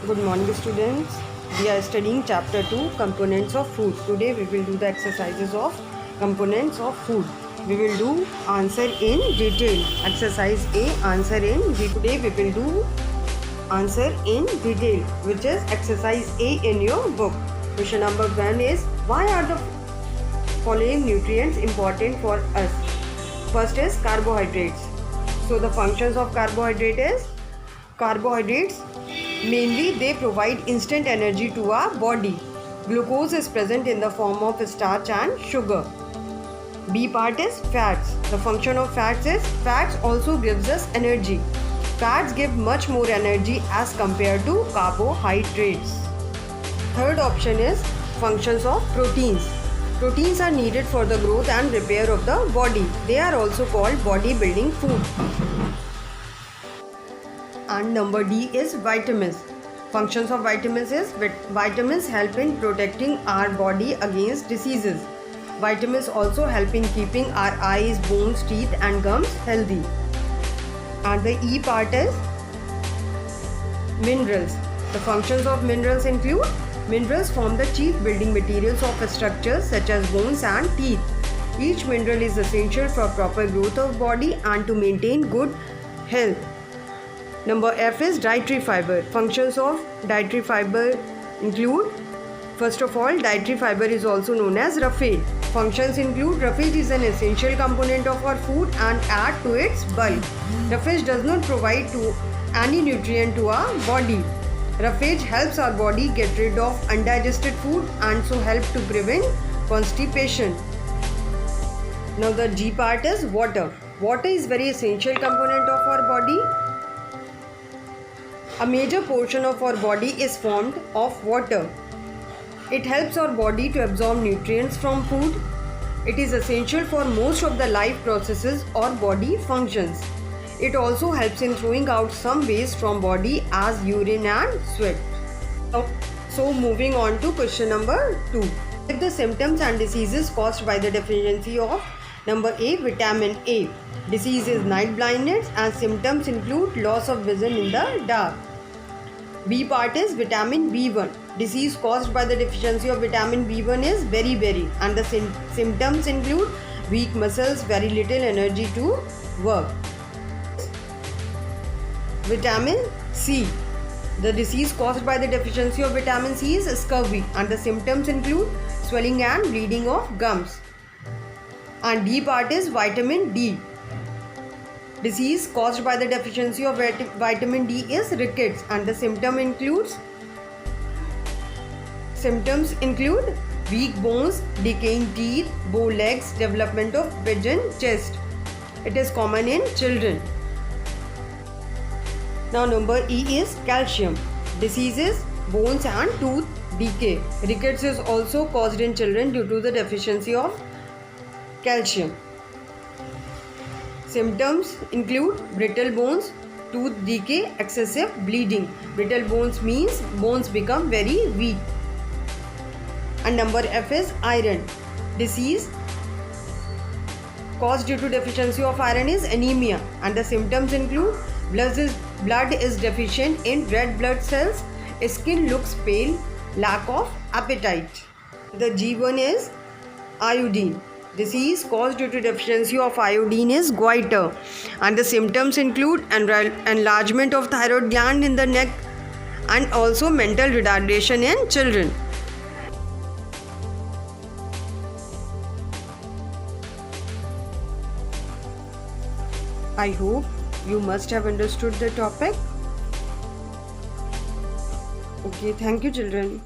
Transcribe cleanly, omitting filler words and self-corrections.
Good morning, students. We are studying chapter 2, components of food. Today we will do the exercises of components of food. We will do answer in detail. Exercise A, answer in detail. Today we will do answer in detail, which is exercise A in your book. Question number 1 is, why are the following nutrients important for us? First is carbohydrates. So the functions of carbohydrate is, carbohydrates mainly they provide instant energy to our body. Glucose is present in the form of starch and sugar. B part is fats. The function of fats is, fats also gives us energy. Fats give much more energy as compared to carbohydrates. Third option is functions of proteins. Proteins are needed for the growth and repair of the body. They are also called bodybuilding food. And number D is vitamins. Functions of vitamins is, vitamins help in protecting our body against diseases. Vitamins also help in keeping our eyes, bones, teeth and gums healthy. And the E part is minerals. The functions of minerals include, minerals form the chief building materials of structures such as bones and teeth. Each mineral is essential for proper growth of body and to maintain good health. Number F is dietary fiber. Functions of dietary fiber include, first of all, dietary fiber is also known as roughage. Functions include, roughage is an essential component of our food and add to its bulk. Roughage does not provide any nutrient to our body. Roughage helps our body get rid of undigested food and so help to prevent constipation. Now the G part is water. Water is very essential component of our body. A major portion of our body is formed of water. It helps our body to absorb nutrients from food. It is essential for most of the life processes or body functions. It also helps in throwing out some waste from body as urine and sweat. So moving on to question number 2. If the symptoms and diseases caused by the deficiency of, number A, vitamin A. Disease is night blindness and symptoms include loss of vision in the dark. B part is vitamin B1. Disease caused by the deficiency of vitamin B1 is beriberi and the symptoms include weak muscles, very little energy to work. Vitamin C. The disease caused by the deficiency of vitamin C is scurvy and the symptoms include swelling and bleeding of gums. And D part is vitamin D. Disease caused by the deficiency of vitamin D is rickets and the symptoms include weak bones, decaying teeth, bow legs, development of pigeon chest. It is common in children. Now number E is calcium. Diseases, bones and tooth decay. Rickets is also caused in children due to the deficiency of calcium. Symptoms include brittle bones, tooth decay, excessive bleeding. Brittle bones means bones become very weak. And number F is iron. Disease caused due to deficiency of iron is anemia and the symptoms include blood is deficient in red blood cells, skin looks pale, lack of appetite. The G1 is iodine. Disease caused due to deficiency of iodine is goiter and the symptoms include enlargement of thyroid gland in the neck and also mental retardation in children. I hope you must have understood the topic. Okay, thank you children.